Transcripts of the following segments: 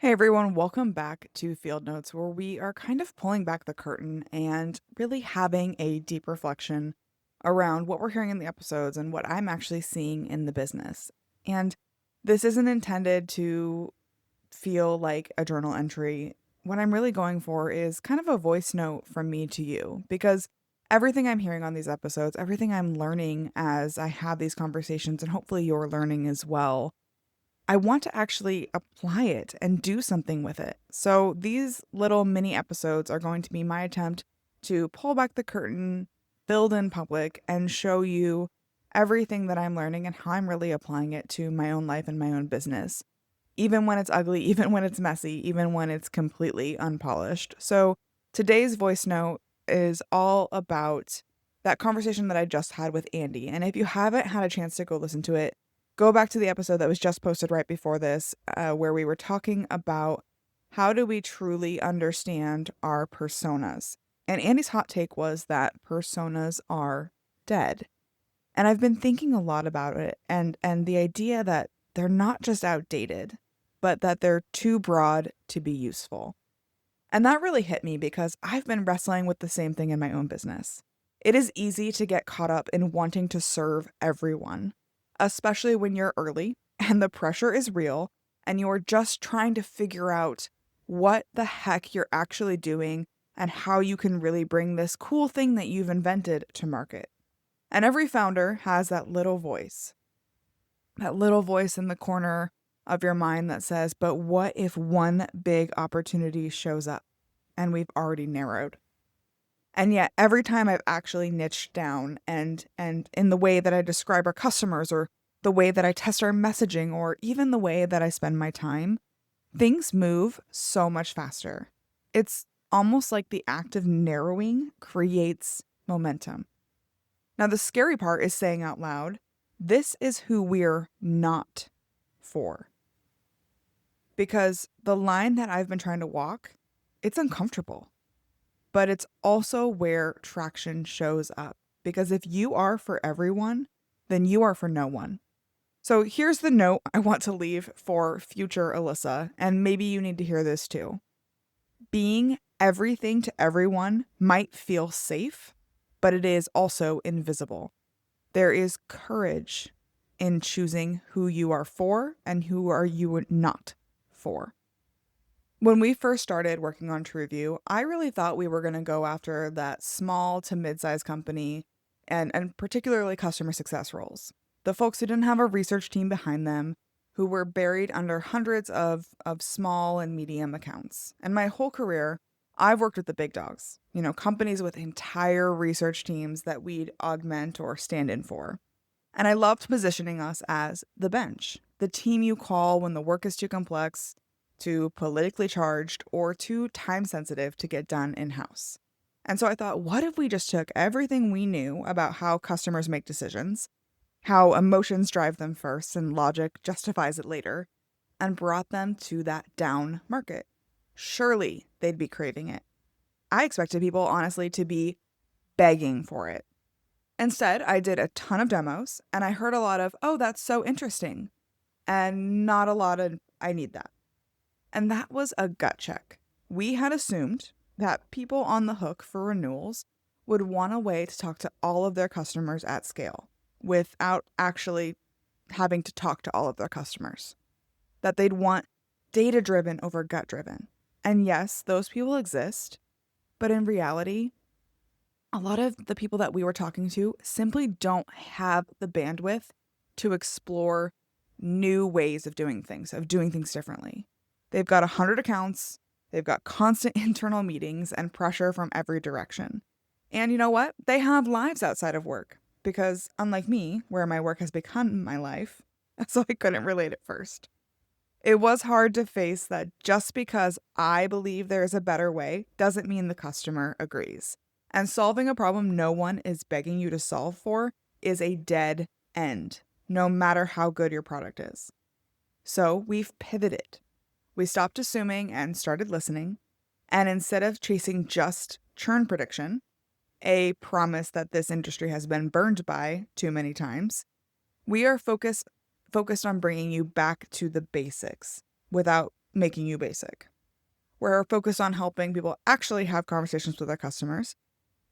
Hey everyone, welcome back to Field Notes, where we are kind of pulling back the curtain and really having a deep reflection around what we're hearing in the episodes and what I'm actually seeing in the business. And this isn't intended to feel like a journal entry. What I'm really going for is kind of a voice note from me to you, because everything I'm hearing on these episodes, everything I'm learning as I have these conversations, and hopefully you're learning as well, I want to actually apply it and do something with it. So these little mini episodes are going to be my attempt to pull back the curtain, build in public, and show you everything that I'm learning and how I'm really applying it to my own life and my own business, even when it's ugly, even when it's messy, even when it's completely unpolished. So today's voice note is all about that conversation that I just had with Andy. And if you haven't had a chance to go listen to it, go back to the episode that was just posted right before this, where we were talking about how do we truly understand our personas. And Andy's hot take was that personas are dead. And I've been thinking a lot about it and the idea that they're not just outdated, but that they're too broad to be useful. And that really hit me because I've been wrestling with the same thing in my own business. It is easy to get caught up in wanting to serve everyone, especially when you're early and the pressure is real and you're just trying to figure out what the heck you're actually doing and how you can really bring this cool thing that you've invented to market. And every founder has that little voice in the corner of your mind that says, but what if one big opportunity shows up and we've already narrowed? And yet every time I've actually niched down and in the way that I describe our customers or the way that I test our messaging or even the way that I spend my time, things move so much faster. It's almost like the act of narrowing creates momentum. Now, the scary part is saying out loud, this is who we're not for. Because the line that I've been trying to walk, it's uncomfortable, but it's also where traction shows up. Because if you are for everyone, then you are for no one. So here's the note I want to leave for future Alyssa, and maybe you need to hear this too. Being everything to everyone might feel safe, but it is also invisible. There is courage in choosing who you are for and who are you not for. When we first started working on TruVue, I really thought we were going to go after that small to mid-sized company and particularly customer success roles. The folks who didn't have a research team behind them, who were buried under hundreds of small and medium accounts. And my whole career, I've worked with the big dogs, companies with entire research teams that we'd augment or stand in for. And I loved positioning us as the bench, the team you call when the work is too complex, too politically charged, or too time sensitive to get done in house. And so I thought, what if we just took everything we knew about how customers make decisions, how emotions drive them first and logic justifies it later, and brought them to that down market? Surely they'd be craving it. I expected people, honestly, to be begging for it. Instead, I did a ton of demos and I heard a lot of, oh, that's so interesting, and not a lot of, I need that. And that was a gut check. We had assumed that people on the hook for renewals would want a way to talk to all of their customers at scale without actually having to talk to all of their customers. That they'd want data driven over gut driven. And yes, those people exist, but in reality, a lot of the people that we were talking to simply don't have the bandwidth to explore new ways of doing things differently. They've got 100 accounts, they've got constant internal meetings and pressure from every direction. And you know what? They have lives outside of work because, unlike me, where my work has become my life, so I couldn't relate at first. It was hard to face that just because I believe there is a better way doesn't mean the customer agrees. And solving a problem no one is begging you to solve for is a dead end, no matter how good your product is. So we've pivoted. We stopped assuming and started listening. And instead of chasing just churn prediction, a promise that this industry has been burned by too many times, we are focused on bringing you back to the basics without making you basic. We're focused on helping people actually have conversations with their customers,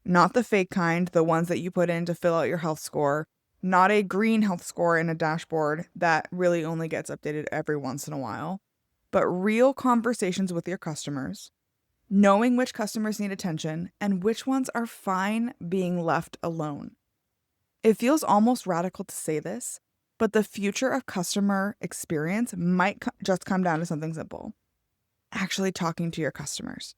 not the fake kind, the ones that you put in to fill out your health score, not a green health score in a dashboard that really only gets updated every once in a while, but real conversations with your customers, knowing which customers need attention and which ones are fine being left alone. It feels almost radical to say this, but the future of customer experience might just come down to something simple: actually talking to your customers.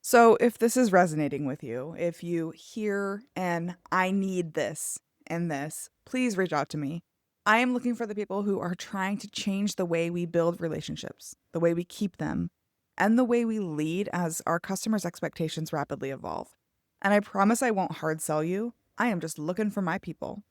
So if this is resonating with you, if you hear and I need this and this, please reach out to me. I am looking for the people who are trying to change the way we build relationships, the way we keep them, and the way we lead as our customers' expectations rapidly evolve. And I promise I won't hard sell you. I am just looking for my people.